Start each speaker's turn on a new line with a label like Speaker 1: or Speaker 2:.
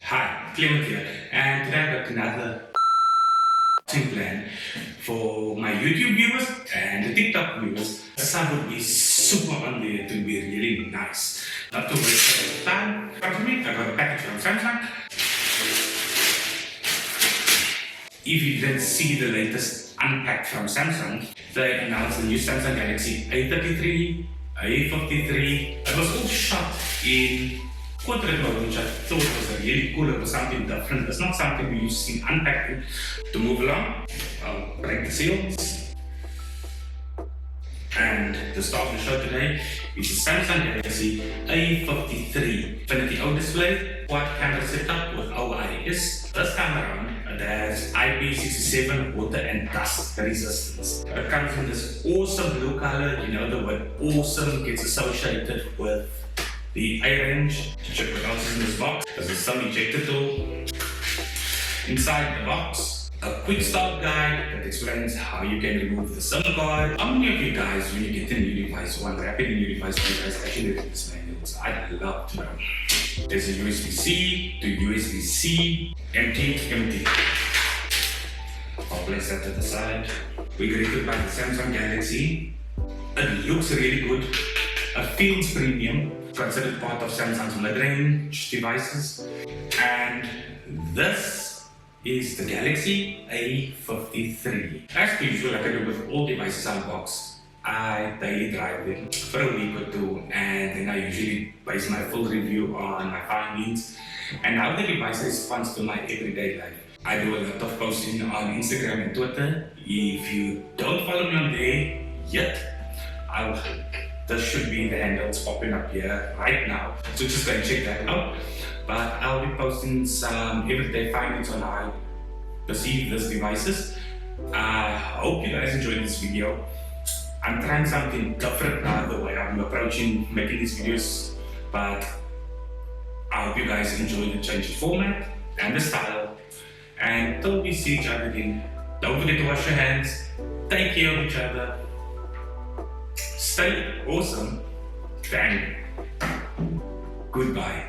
Speaker 1: Hi, Clement here, and today I've got another plan for my YouTube viewers and the TikTok viewers. Some would be super on there to be really nice. Not to waste a lot of time. Come to me, I got a package from Samsung. If you didn't see the latest unpacked from Samsung, they announced the new Samsung Galaxy A53, A53. It was all shot in portrait mode, which I thought was a really cool. It was something different. It's not something we used in unpacking. To move along, I'll break the seals. And to start the show today is the Samsung Galaxy A53 Infinity O display, quad camera setup with OIS. This time around, it has IP67 water and dust resistance. It comes in this awesome blue color. You know, the word awesome gets associated with the A range. Check what else is in this box. There's a sun ejector tool. Inside the box, a quick start guide that explains how you can remove the SIM card. How many of you guys, when you get a new device, one rapid new device, you guys actually read this manuals? I'd love to know. There's a USB-C to USB-C, empty. I'll place that to the side. We're greeted by the Samsung Galaxy. It looks really good. It feels premium, considered part of Samsung's mid-range devices. And this is the Galaxy A53. As per usual, like I do with all devices unboxed, I daily drive them for a week or two, and then I usually base my full review on my findings and how the device responds to my everyday life. I do a lot of posting on Instagram and Twitter. If you don't follow me on there yet, this should be the handles popping up here right now, so just go and check that out. But I'll be posting some everyday findings on how I perceive these devices. I hope you guys enjoyed this video. I'm trying something different now, the way I'm approaching making these videos, but I hope you guys enjoy the change of format and the style. And until we see each other again, don't forget to wash your hands, take care of each other, stay awesome, and goodbye.